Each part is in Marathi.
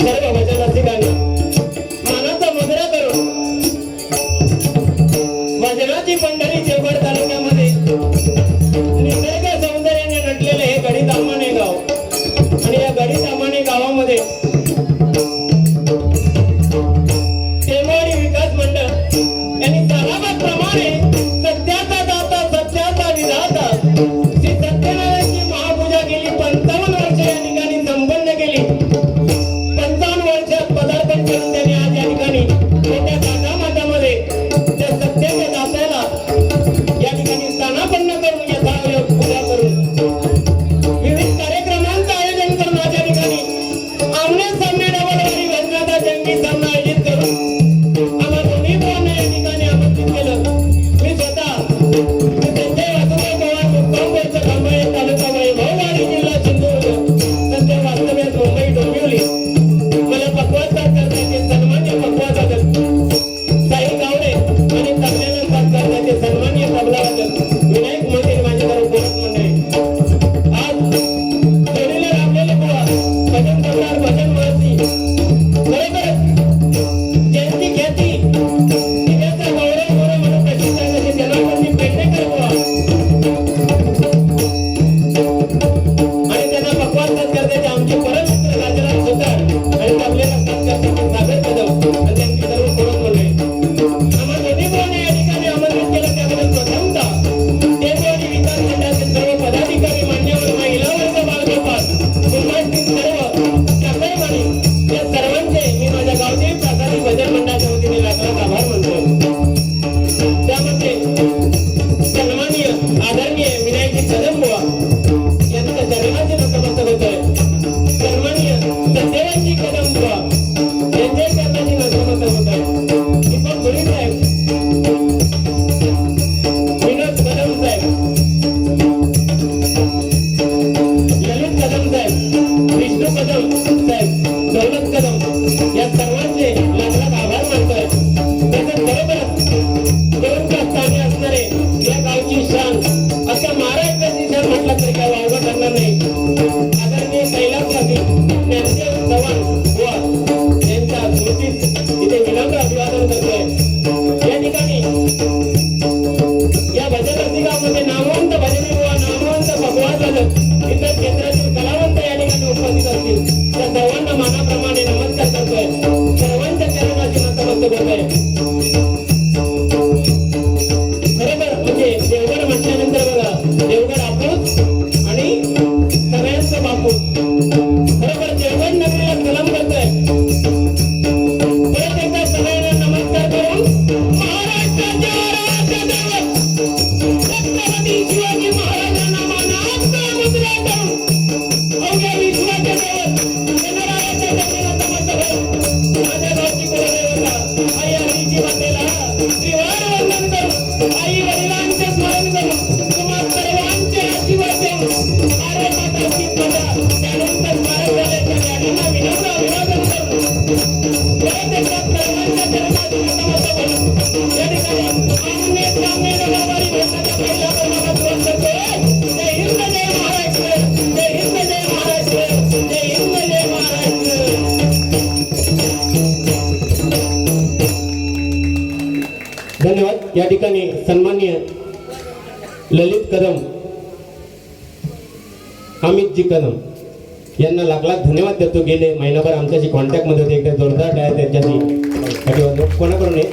सर्व भजन रसिकांना मानाचा मुद्रा करून भजनाची पंढरी देवगड तालुक्यामध्ये निसर्ग सौंदर्याने नटलेले हे गडी तामाणे गाव आणि या गडी तामाणे गावामध्ये टेंभोळी विकास मंडळ यांनी सलामतप्रमाणे सत्याचा दाता सत्याचा विधाता श्री सत्यनारायणची महापूजा केली 55 वर्ष या ठिकाणी संपन्न केली 55 वर्षात पदार्पण करून त्यांनी आज या ठिकाणी मोठ्या काठामाठामध्ये त्या सत्याच्या दात्याला या ठिकाणी स्थानापन्न करून यथायोग पूजा करून विविध कार्यक्रमांचं आयोजन करून आज या ठिकाणी आमने सामने डबलवारी भजनाचा जंगी सामना आयोजित करून आम्हा दोन्ही भावांना या ठिकाणी आमंत्रित केलं मी स्वतः संजय वासुदेव पवार मुक्कामपूरचा खांबाळे तालुका वैभववाडी जिल्हा सिंधुदुर्ग सध्या वास्तव्यात मुंबई डोंबिवली मला पक्वास साथ करण्याचे सन्मान्य पक्वास वादक साई गावडे आणि तबल्याला साथ करण्याचे सन्मान्य तबला वादक विनायक मंदिर माझ्याकडे उपस्थित मंडळी आज जोडीला राबलेले बुवा भजन करणार भजन महर्षी खरोखरच ज्यांची ख्याती दिव्याचा गौरव गौरव म्हणून प्रसिद्ध आहे ते जनार्दनजी पेडणेकर बुवा आणि त्यांना पक्वास साथ करण्याचे आमचे परममित्र राजाराम सुतार आणि तबल्याला साथ करण्याचे सागर कदम आणि त्यांची सर्व कोणत मंडळी आम्हा दोन्ही भावांना या ठिकाणी आमंत्रित केलं त्याबद्दल प्रथमतः टेंभोळी विकास मंडळाचे सर्व पदाधिकारी मान्यवर महिला वर्ग बालगोपाल उपस्थित सर्व चाकरमानी या सर्वांचे मी माझ्या गावचे प्रासादिक भजन मंडळाच्या वतीने लाखलाख आभार मानतो त्यामध्ये सन्माननीय आदरणीय विनायकजी कदम बुवा यांच्या चरणाचे नतमस्तक होतोय सन्माननीय सत्यवानजी कदम बुवा यांच्या चरणाचे नतमस्तक होतोय दीपक गुरे साहेब विनोद कदम साहेब ललित कदम साहेब विष्णू कदम साहेब दौलत कदम या सर्वांचे लाख आभार मानतोय तसंच बरोबरच दोनच्या स्थानी असणारे या गावची शान अशा महाराष्ट्राची शान म्हटलं तरी काय वावगं ठरणार नाही आदरणीय कैलासवासी ज्ञानदेव चव्हाण बुवा यांच्या स्मृतीस इथे विनम्र अभिवादन करतोय या ठिकाणी या भजन रसिकामध्ये नामवंत भजनी बुवा नामवंत भगवान वादक इतर क्षेत्रातील कलावंत या ठिकाणी उपस्थित असतील त्या सर्वांना मानाप्रमाणे नमस्कार करतोय सर्वांच्या चरणाची नतमस्तक होतोय खरोखर म्हणजे देवगड म्हटल्यानंतर बघा देवगड आपूस आणि सगळ्यांचं बापूस खरोखर देवगड नगरीला सलाम करतोय परत एकदा सगळ्यांना नमस्कार करून महाराष्ट्राचे आराध्य दैवत छत्रपती शिवाजी महाराजांना मानाचा मुद्रा करून अवघ्या विश्वाचे दैवत गणरायाच्या चरणाला नमस्कार करून माझ्या गावची कुलदेवता आई आईची मातेला त्रिवार वंदन करून आई वडिलांचे स्मरण करून तुम्हा सर्वांचे आशीर्वाद देऊन अरे माता सीता त्यानंतर स्मारक झाल्याच्या गाडीला विनम्र अभिवादन करून परत एकदा सर्वांच्या चरणाची नतमस्तक करून या ठिकाणी आमने सामने डबलवारी भजनाचा पहिला क्रमांक पूर्ण करतोय जय हिंद जय महाराष्ट्र जय हिंद जय महाराष्ट्र जय हिंद जय महाराष्ट्र धन्यवाद या ठिकाणी सन्माननीय ललित कदम अमितजी कदम यांना लाख लाख धन्यवाद देतो गेले महिनाभर आमच्याशी कॉन्टॅक्ट मध्ये होते एकदा जोरदार आहे त्यांच्याशी कोणाकडून आहे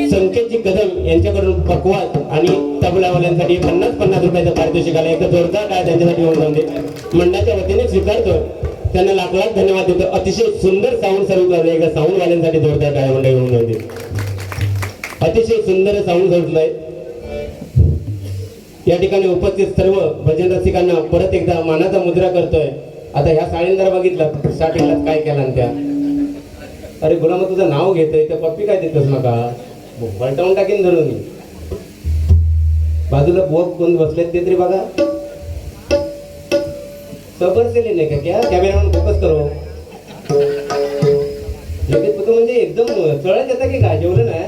संकेतजी कदम यांच्याकडून पकवास आणि तबलावाल्यांसाठी 50-50 रुपयाचं पारितोषिक आलं एकदा जोरदार आहे त्यांच्यासाठी होऊन जाऊन दे मंडळाच्या वतीने स्वीकारतो त्यांना लाख लाख धन्यवाद देतो अतिशय सुंदर साऊंड सर्व्हिस लावले एकदा साऊंड वाल्यांसाठी जोरदार आहे मंडळी होऊन जाऊन दे अतिशय सुंदर साऊंड सर्व्हिस आहे या ठिकाणी उपस्थित सर्व भजन रसिकांना परत एकदा मानाचा मुद्रा करतोय आता ह्या साडींदर बघितलं स्टार्टिंगलाच काय केलं त्या अरे गुलाम तुझं नाव घेतोय तर पप्पी काय देतोस नका पलटावून टाकीन धरून बाजूला बोक कोण बसलेत ते तरी बघा सबर केले नाही का क्या कॅमेरामॅन फोकस करो लगेच तू म्हणजे एकदम चढत येता की काय जेवलं नाही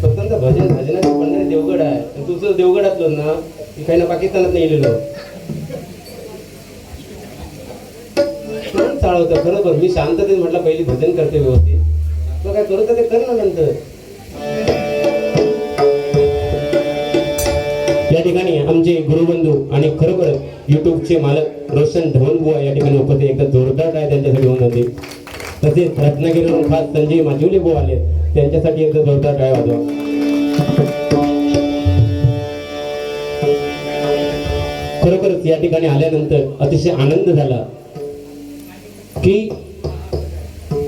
स्वतंत्र भजनाची पंढरी देवगड आहे तुझं देवगडातलं ना काही ना पाकिस्तानात नाही गेलेलो खूपच चालवतं खरोखर. मी शांततेत म्हटलं पहिली भजन करते व्यवस्थित, तो काय करत ते कर ना नंतर. या ठिकाणी आमचे गुरुबंधू आणि खरोखर युट्यूबचे मालक रोशन धवनबुवा या ठिकाणी उपस्थित, एकदा जोरदार आहे त्यांच्यासाठी होऊन जाते. तसेच रत्नागिरीवरून खास संजय माजुले बुवा आले, त्यांच्यासाठी एकदा जोरदार काय वाजवा. खरोखरच या ठिकाणी आल्यानंतर अतिशय आनंद झाला की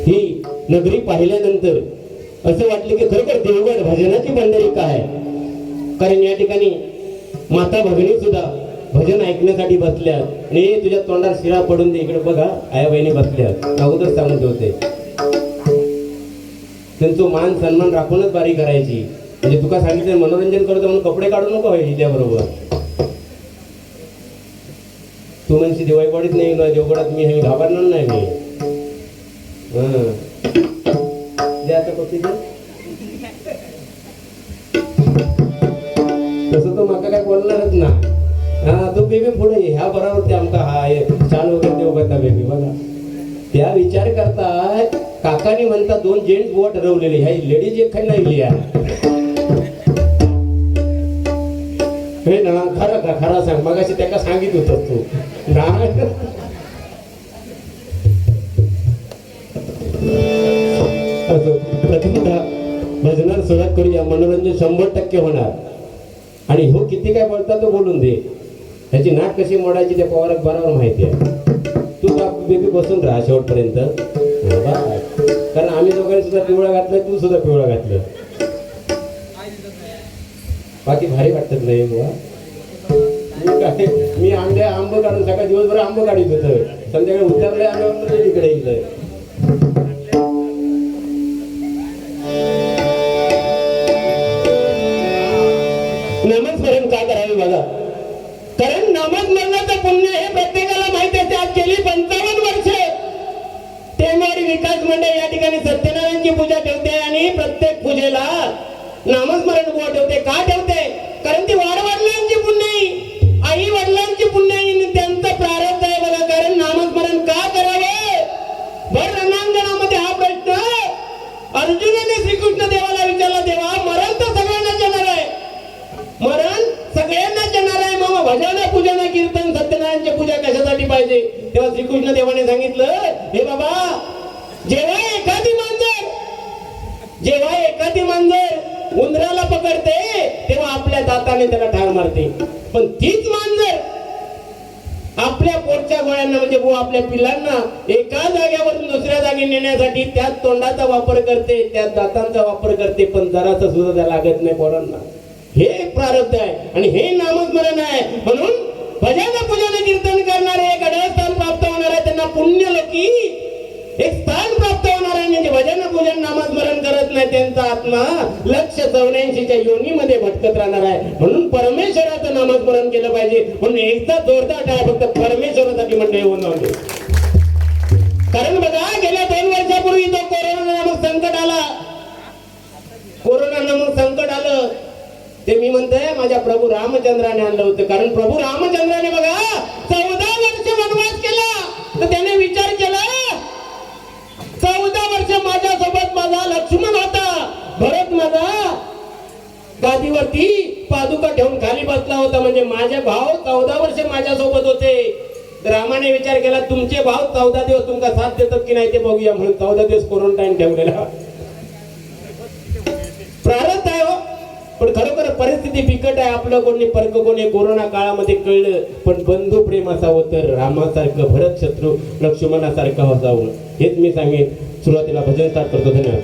ही नगरी पाहिल्यानंतर असं वाटलं की खरोखर देवगड भजनाची पंढरी काय. कारण या ठिकाणी माता भगिनी सुद्धा भजन ऐकण्यासाठी बसल्यात. आणि तुझ्या तोंडात शिरा पडून दे, इकडे बघा आया बहिणी बसल्यात. अगोदर सांगत होते त्यांचं मान सन्मान राखूनच बारी करायची. म्हणजे तुका सांगितलं मनोरंजन करतो म्हणून कपडे काढू नको हिच्या बरोबर. तू म्हणशी दिवाळीवाडीत नाही ना देवगडात मी हे घाबरणार नाही मी. आता कपडे तसं तो माका काय बोलणारच ना. हा तो बेबी पुढे ह्या बरोबर ते आमका हा छान वगैरे देऊ करता बेबी बघा. त्या विचार करताय काकानी म्हणता 2 जेंट्स बुवा ठरवलेले, ह्या लेडीज एक काही नाही हे ना. खरा सांग, मगाशी त्याला सांगित होत तू प्रथमतः भजनाला सुरुवात करूया. मनोरंजन 100% होणार. आणि हो किती काय बोलता तो बोलून दे. ह्याची नाट कशी मोडायची त्या पवारात बरोबर माहिती आहे. तू का बेबी बसून राहा शेवटपर्यंत. कारण आम्ही दोघांनी सुद्धा पिवळा घातलाय, तू सुद्धा पिवळा घातलं. बाकी भारी वाटत नाही बुवा. मी आंब काढून सकाळ दिवसभर आंब काढीत होत, संध्याकाळी उतरले आम्ही तिकडे येईल. नामस्मरण का करावे बघा. कारण नामस्मरणाचं पुण्य हे प्रत्येकाला माहिती असते. आज गेली 55 वर्ष टेमवाडी विकास मंडळ या ठिकाणी सत्यनारायणची पूजा ठेवते आणि प्रत्येक पूजेला नामस्मरण बुवा ठेवते. का ठेवते? कारण ती वडिलांची पुण्याई, आई वडिलांची पुण्याई, त्यांचं प्रारब्ध आहे बघा. कारण नामस्मरण का करावे भर रणांगणामध्ये हा प्रश्न अर्जुनाने श्रीकृष्ण देवाला विचारला. देवा मरण तर सगळ्यांना येणार आहे, मरण सगळ्यांनाच येणार आहे, मग भजन पूजन कीर्तन सत्यनारायणची पूजा कशासाठी पाहिजे? तेव्हा श्रीकृष्ण देवाने सांगितलं, हे बाबा जेव्हा एखादी मांजर उंदराला पकडते तेव्हा आपल्या दाताने त्याला ठार मारते. पण तीच मांजर आपल्या पोटच्या गोळ्यांना म्हणजे आपल्या पिल्लांना एका जागेवरून दुसऱ्या जागी नेण्यासाठी त्याच तोंडाचा वापर करते, त्याच दातांचा वापर करते, पण जरासा सुद्धा त्या लागत नाही पोरांना. हे प्रारब्ध आहे आणि हे नामस्मरण आहे. म्हणून भजन पूजन कीर्तन करणारे एक अडस्थान प्राप्त होणार आहे, त्यांना पुण्य लोकी एक स्थान प्राप्त होणार आहे. म्हणजे भजन पूजन नामस्मरण करत नाही त्यांचा आत्मा 184च्या योनीमध्ये भटकत राहणार आहे. म्हणून परमेश्वराचं नामस्मरण केलं पाहिजे. म्हणून एकदा जोरदार आहे फक्त परमेश्वरासाठी मंडळी होऊन लावले. कारण बघा गेल्या 2 वर्षापूर्वी तो कोरोना नामक संकट आला. कोरोना नामक संकट आलं ते मी म्हणतोय माझ्या प्रभू रामचंद्राने आणलं होतं. कारण प्रभू रामचंद्राने बघा 14 वर्ष वनवास केला, तर त्याने विचार केला 14 वर्ष माझ्यासोबत माझा लक्ष्मण होता, भरत माझा गादीवरती पादुका ठेवून खाली बसला होता, म्हणजे माझे भाव 14 वर्ष माझ्यासोबत होते. रामाने विचार केला तुमचे भाव 14 दिवस तुमका साथ देतात की नाही ते बघूया, म्हणून 14 दिवस क्वारंटाईन ठेवलेला. प्रारब्ध आहे हो. पण खरोखर परिस्थिती बिकट आहे. आपलं कोणी परक कोणी कोरोना काळामध्ये कळलं. पण बंधू प्रेम असावं तर रामासारखं, भरत शत्रू लक्ष्मणासारखं असावं. हेच मी सांगेन. सुरुवातीला भजन स्टार्ट करतो. धन्यवाद.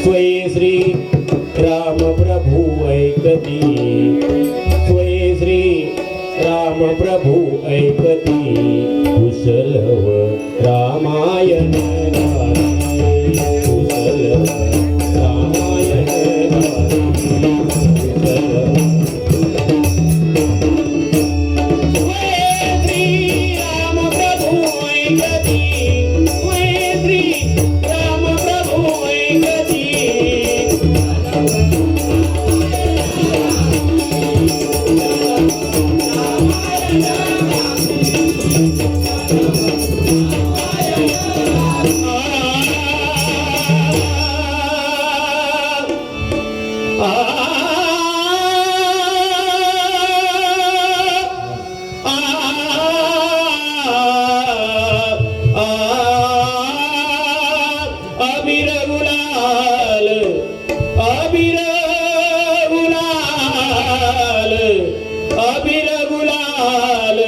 स्वयं श्री राम प्रभु ऐकती स्वय श्री राम प्रभू ऐकती कुशलव रामायण गाई कुशलव रामायण गाई कुशलव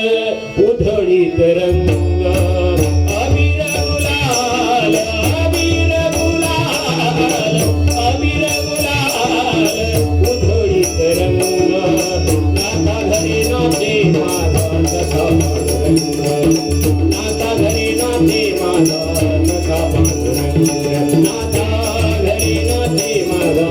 उधळीत रंग अबीर गुलाल अबीर गुलाल अबीर गुलाल उधळीत रंग नाता घरी नाचे माझा कथा पांडुरंग नाता घरी नाचे माझा कथा पांडुरंग नाता घरी नाचे माझा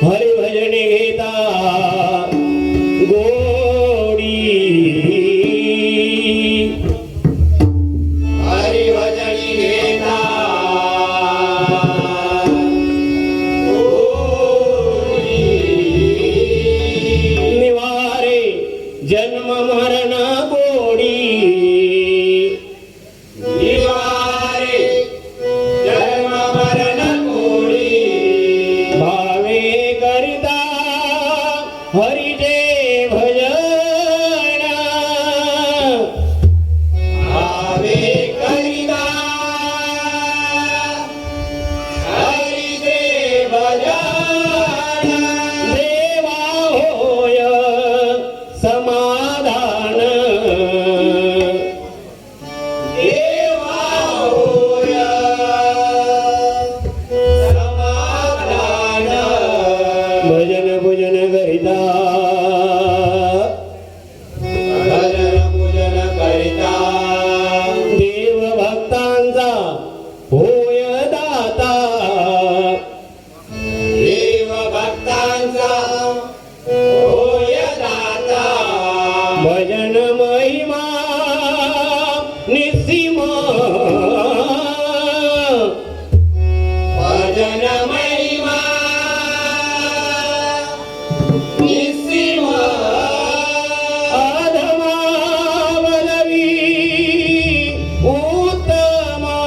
हरिभजने घेता गोडी हरिभजने घेता गोडी निवारे जन्म मरण गोडी निवारे जन्म मरण गोडी भावे करिता हरिजे भजन भावे करिता हरिजे भजन देवा होय समाधान देवा होय समाधान भजन भजन करिता भजन पूजन करिता देव भक्तांचा होय दाता देव भक्तांचा होय दाता भजन महिमा निसीमा भजन महिमा निसीमा अधमा बलवी उत्तमा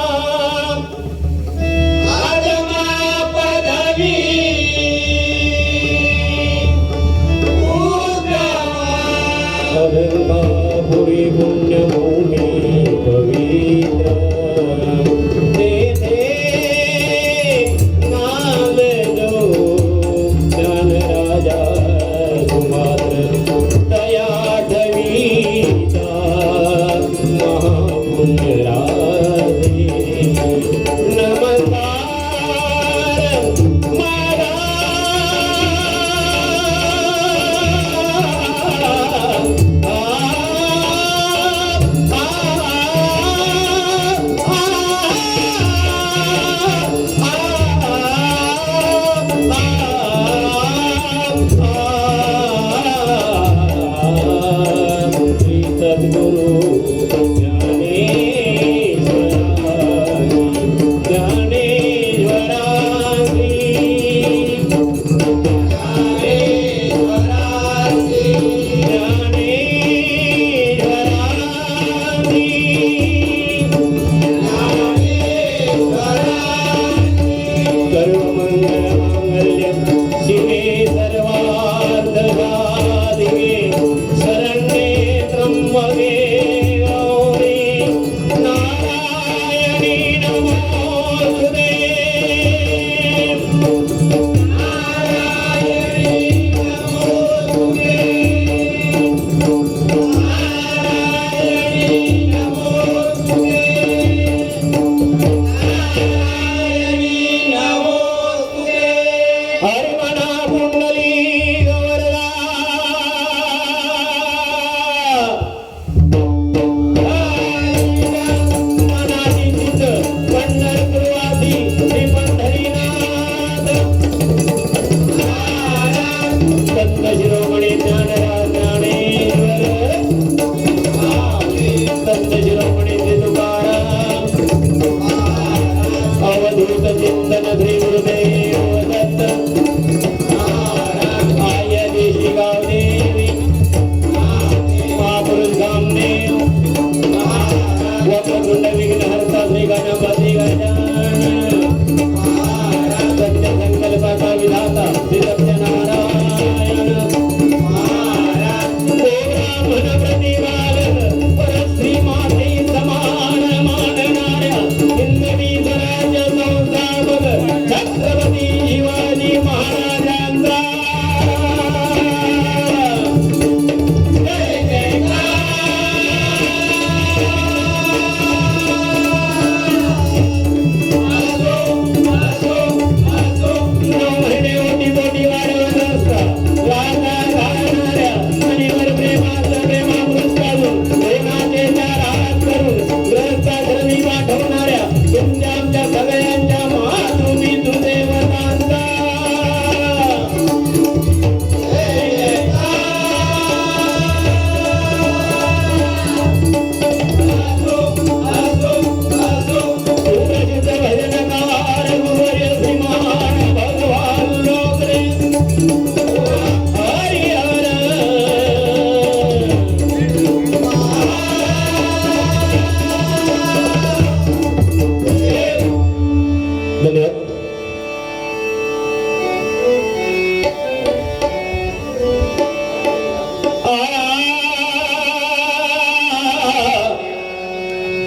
अधमा पदवी उत्तमा पुरी पुण्यभूमी पवित्र तेथे नांदलो ज्ञानराजा सुमात्र तया ठवीचा महापुण्यराजे नमस्कार माझा आ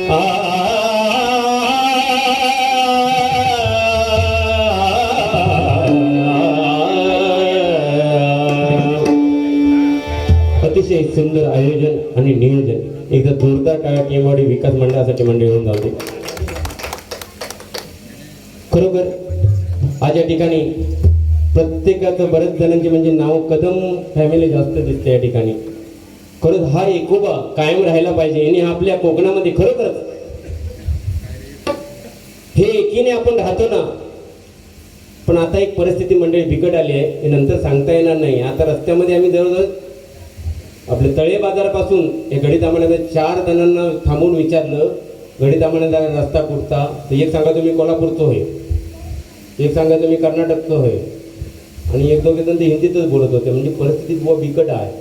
अतिशय सुंदर आयोजन आणि नियोजन एकदा जोरदार काय टीमवाडी विकास मंडळासाठी मंडळी होऊन जाते. खरोखर आज या ठिकाणी प्रत्येकाचं बऱ्याच जणांची म्हणजे नाव कदम फॅमिली जास्त दिसते या ठिकाणी. खरंच हा एकोबा कायम राहायला पाहिजे आणि आपल्या कोकणामध्ये खरोखरच हे एकीने आपण राहतो ना. पण आता एक परिस्थिती मंडळी बिकट आली आहे, हे नंतर सांगता येणार नाही. आता रस्त्यामध्ये आम्ही जवळजवळ आपले तळे बाजारापासून हे गडी दामण्यामध्ये 4 जणांना थांबवून विचारलं, गडी दामण्याचा रस्ता कुठचा. तर एक सांगा तुम्ही कोल्हापूरचं होय, एक सांगा तुम्ही कर्नाटकचं होय, आणि एक दोघे जण ते हिंदीतच बोलत होते. म्हणजे परिस्थिती बुवा बिकट आहे.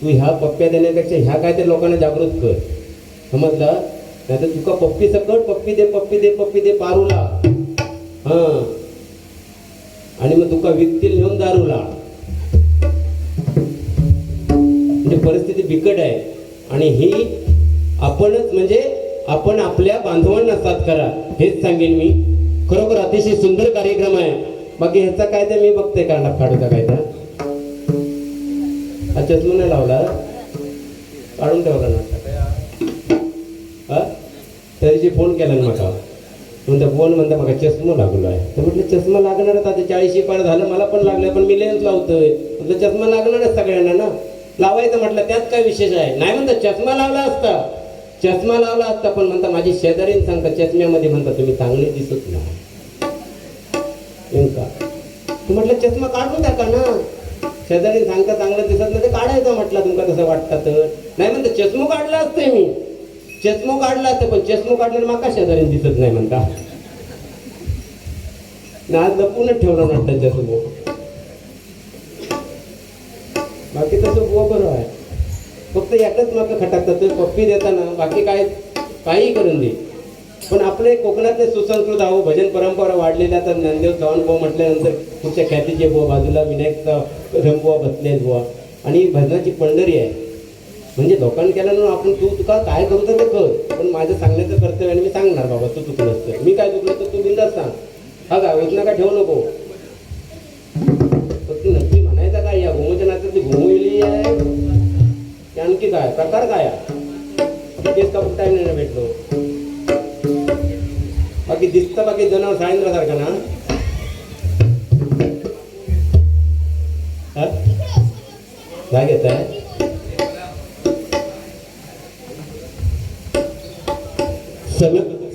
तू ह्या पप्प्या देण्यापेक्षा ह्या काय ते लोकांना जागृत कर, समजला. नाही तर तुका पप्पी सकट पप्पी दे पप्पी दे पप्पी दे पारूला, हां, आणि मग तुका विकतील नेऊन दारूला. म्हणजे परिस्थिती बिकट आहे. आणि ही आपणच म्हणजे आपण आपल्या बांधवांना साथ करा, हेच सांगेन मी. खरोखर अतिशय सुंदर कार्यक्रम आहे. बाकी ह्याचा काय ते मी बघते काढा काढूचा काय त्या हा चष्मा नाही लावला, काढून ठेवला ना. हा त्याची फोन केला ना मला, म्हणता फोन म्हणता मग चष्मा लागलो आहे. तर म्हटलं चष्मा लागणारच आता 40 पार झालं, मला पण लागलं, पण मी लेन्स लावतोय. म्हटलं चष्मा लागणारच सगळ्यांना ना, लावायचं म्हटलं त्यात काय विशेष आहे. नाही म्हणता चष्मा लावला असता, चष्मा लावला असता, पण म्हणता माझी शेजारीन सांगता चष्म्यामध्ये म्हणता तुम्ही चांगले दिसत नाही. का तू म्हटलं चष्मा काढून टाका ना, शेजारी सांगता चांगलं दिसत नाही ते काढायचं म्हटलं, तुमका तसं वाटतं तर. नाही म्हणता चष्मा काढला असते मी, चष्मा काढला असतं, पण चष्मा काढल्यावर माका शेजारी दिसत नाही म्हणता. आज लपूनच ठेवला नसतं चष्मा. बाकी तसं बुवा बरं आहे, फक्त एकच माका खटाकतात पप्पी देताना, बाकी काय काही करून दे. पण आपले कोकणातले सुसंस्कृत आहो, भजन परंपरा वाढलेल्या. तर ज्ञानदेव चव्हाण बुवा म्हटल्यानंतर पुढच्या ख्यातीचे बुवा, बाजूला विनायक बुवा बसले बुवा, आणि भजनाची पंढरी आहे. म्हणजे लोकांनी केल्यानं आपण तू तुका काय करू तर ते कर, पण माझं सांगण्याचं कर्तव्य आणि मी सांगणार बाबा तू चुकलं असतं, मी काय चुकलं तर तू बिंदास सांग. हा का वेदना का ठेवू नको. फक्त नक्की म्हणायचं काय, या गोमोचनाचं ती घुमविली आहे की आणखी काय प्रकार काय तेच का कुठे नाही भेटलो. बाकी दिसतं बाकी जनावर साळेंद्रासारखा ना. काय घेत आहे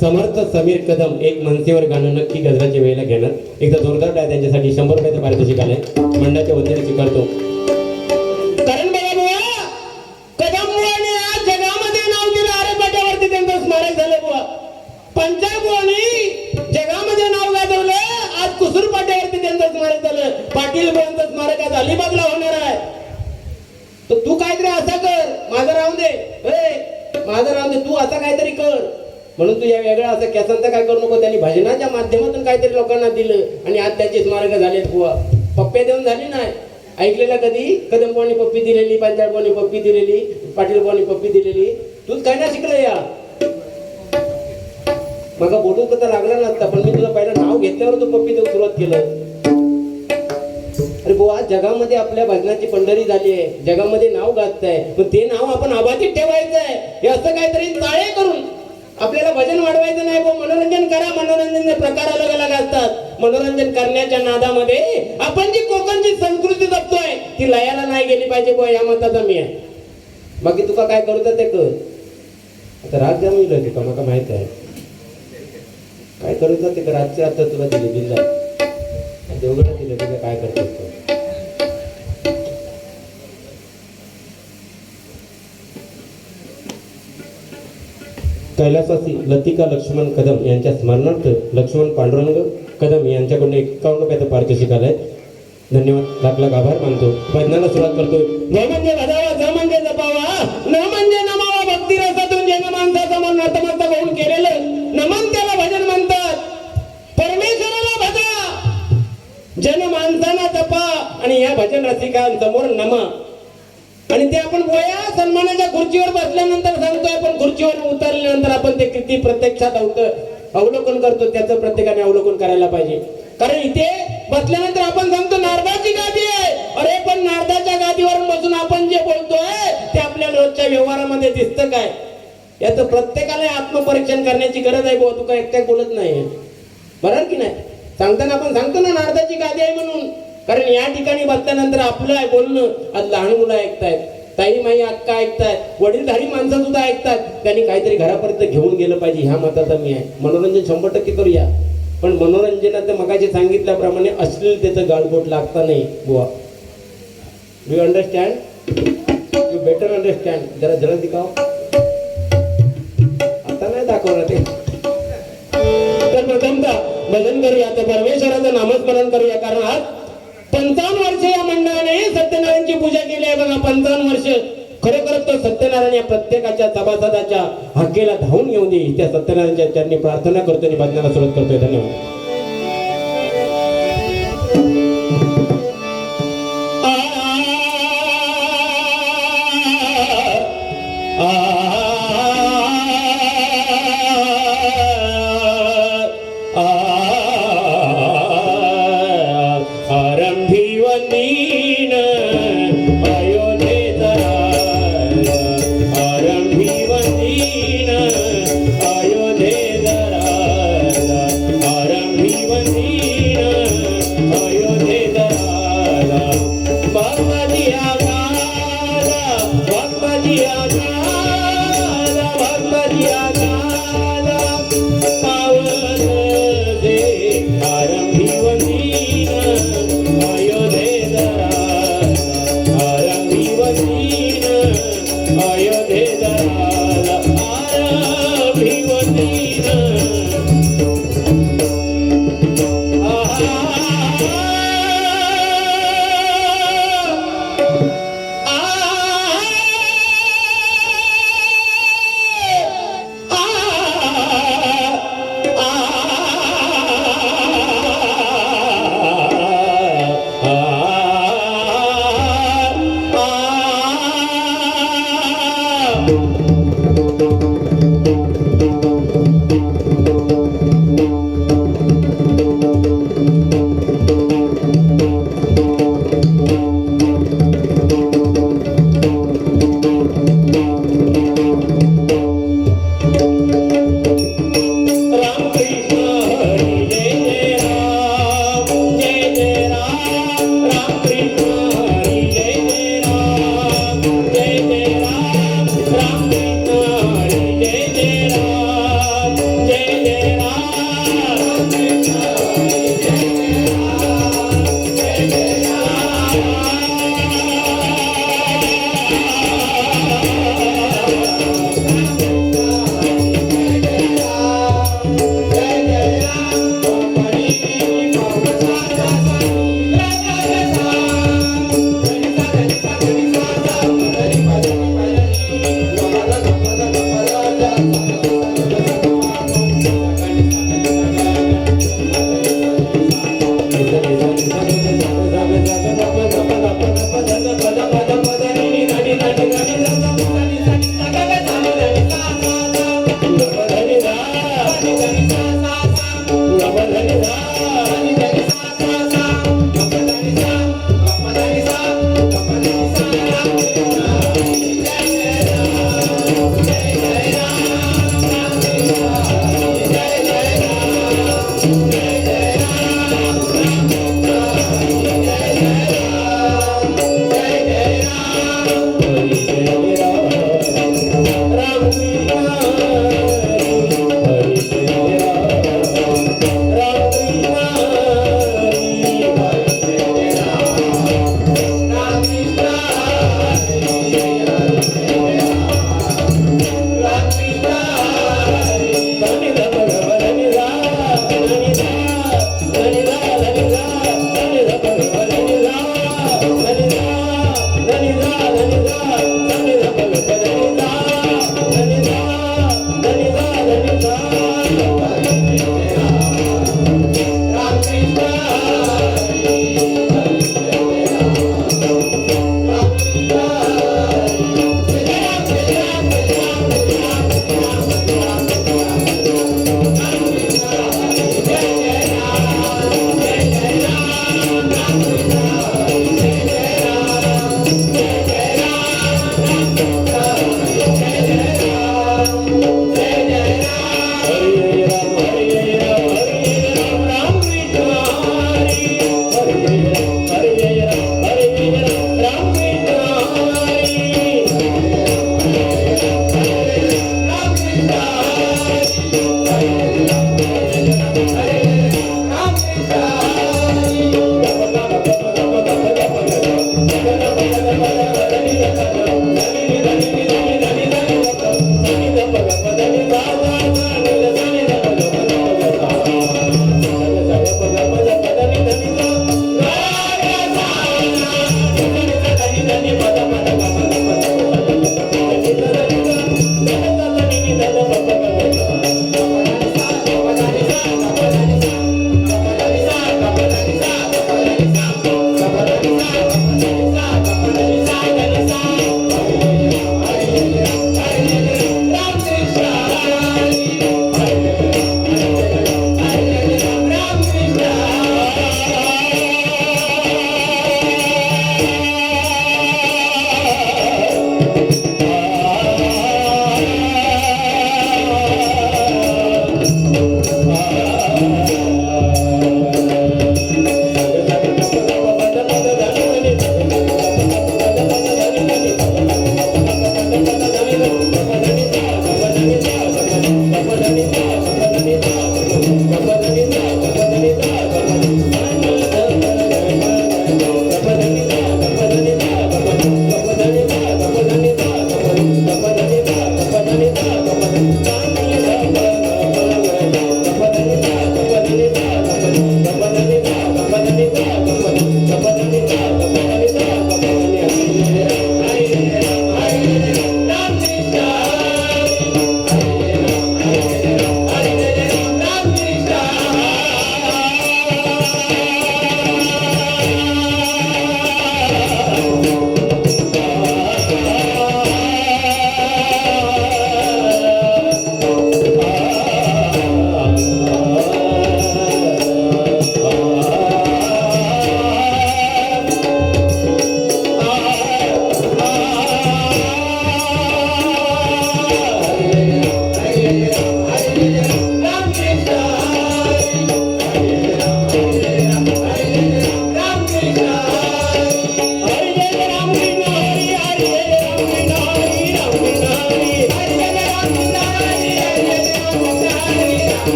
समर्थ समीर कदम एक मनसेवर गाणं नक्की गजराच्या वेळेला घेणार. एकदा जोरदार टाळ्या त्यांच्यासाठी. 100 रुपयाचं पारितोषिक आलंय, मंडळाच्या वतीने स्वीकारतो. कारण बघा बुवा, कदम बुवाने आज जगामध्ये नाव केलं. आरेपाट्यावरती त्यांचं स्मारक झालं बुवा. पंचाळ बुवानी जगामध्ये नाव गाजवलं. आज कुसूर पाट्यावरती त्यांचं स्मारक झालं. पाटील बुवांचं स्मारक आज अलिबागला होणार आहे. तर तू काहीतरी असा कर, माझं राहून दे, माझं राहून दे, तू असा काहीतरी कर. म्हणून तू या वेगळा असं कॅसांचं काय करू नको. त्यांनी भजनाच्या माध्यमातून काहीतरी लोकांना दिलं आणि आज त्याची स्मारक झालेत बुवा. पप्प्या देऊन झाली नाही ऐकलेला कधी. कदम बुवांनी पप्पी दिलेली, पंचाळ बुवांनी पप्पी दिलेली, पाटील बुवांनी पप्पी दिलेली. तूच काय ना शिकलं या. मग बोलू तर लागला नसता, पण मी तुझं पहिलं नाव घेतल्यावर तू पप्पी देऊन सुरुवात केलं. अरे बुवा, जगामध्ये आपल्या भजनाची पंढरी झाली आहे, जगामध्ये नाव गाजतंय, पण ते नाव आपण अबाधित ठेवायचं आहे. हे असं काहीतरी चाळे करून आपल्याला भजन वाढवायचं नाही. मनोरंजन करा, मनोरंजनचे प्रकार अलग अलग असतात. मनोरंजन करण्याच्या नादामध्ये आपण जी कोकणची संस्कृती जपतोय ती लयाला नाही गेली पाहिजे बुवा, या मताचा मी आहे. बाकी तुका काय करू तर ते कर. आता राग जाम येईल का मला माहित आहे, काय करू तर ते कर. आजच्या आता तुला दिले बिल्ला देवगडा दिलं, तुझं काय करतोस. कैलासवासी लतिका लक्ष्मण कदम यांच्या स्मरणार्थ लक्ष्मण पांडुरंग कदम यांच्याकडून 51 रुपयाचं पारितोषिक आलंय. धन्यवाद, लाख लाख आभार मानतो. भजनाला सुरुवात करतोय. न म्हणजे भजावा, ज म्हणजे जपावा, न म्हणजे नमावा. भक्ती रसातून ज्यानं माणसाचं मन नतमस्तक होऊन केलेलं नमन त्याला भजन म्हणतात. परमेश्वराला भजा, जन माणसाला जपा, आणि या भजन रसिकांसमोर नमा. आणि ते आपण बोया सन्मानाच्या खुर्चीवर बसल्यानंतर सांगतोय, पण खुर्ची उंचीवर उतरल्यानंतर आपण ते किती प्रत्यक्षात अवलोकन करतो त्याचं प्रत्येकाने अवलोकन करायला पाहिजे. कारण इथे बसल्यानंतर आपण सांगतो नारदाची गादी आहे. अरे पण नारदाच्या गादीवर बसून आपण जे बोलतोय ते आपल्या रोजच्या व्यवहारामध्ये दिसतं काय? याचं प्रत्येकाला आत्मपरीक्षण करण्याची गरज आहे. बुवा तू काय एकट्या बोलत नाही बरोबर की नाही? सांगताना आपण सांगतो ना नारदाची गादी आहे म्हणून. कारण या ठिकाणी बसल्यानंतर आपलं आहे बोलणं आज लहान मुलं ऐकतायत, ताई माई अक्का ऐकतायत, वडीलधारी माणसं सुद्धा ऐकतात. त्यांनी काहीतरी घरापर्यंत घेऊन गेलं पाहिजे ह्या मताचा मी आहे. मनोरंजन 100% करूया, पण मनोरंजनाचं मगाशी सांगितल्याप्रमाणे अश्लीलतेचं गाळबोट लागता नाही बुवा. You understand? You better understand. जरा जरा दिखाव. आता नाही दाखवणार ते. तर प्रथमतः भजन करूया, तर परमेश्वराचं नामस्मरण करूया. कारण आज 55 वर्ष या मंडळाने सत्यनारायणची पूजा केली आहे बघा. 55 वर्ष. खरोखर तो सत्यनारायण या प्रत्येकाच्या सभासदाच्या हाकेला धावून येऊन दे. त्या सत्यनारायणच्या चरणी प्रार्थना करतो आणि भजनाला सुरुवात करतोय. धन्यवाद.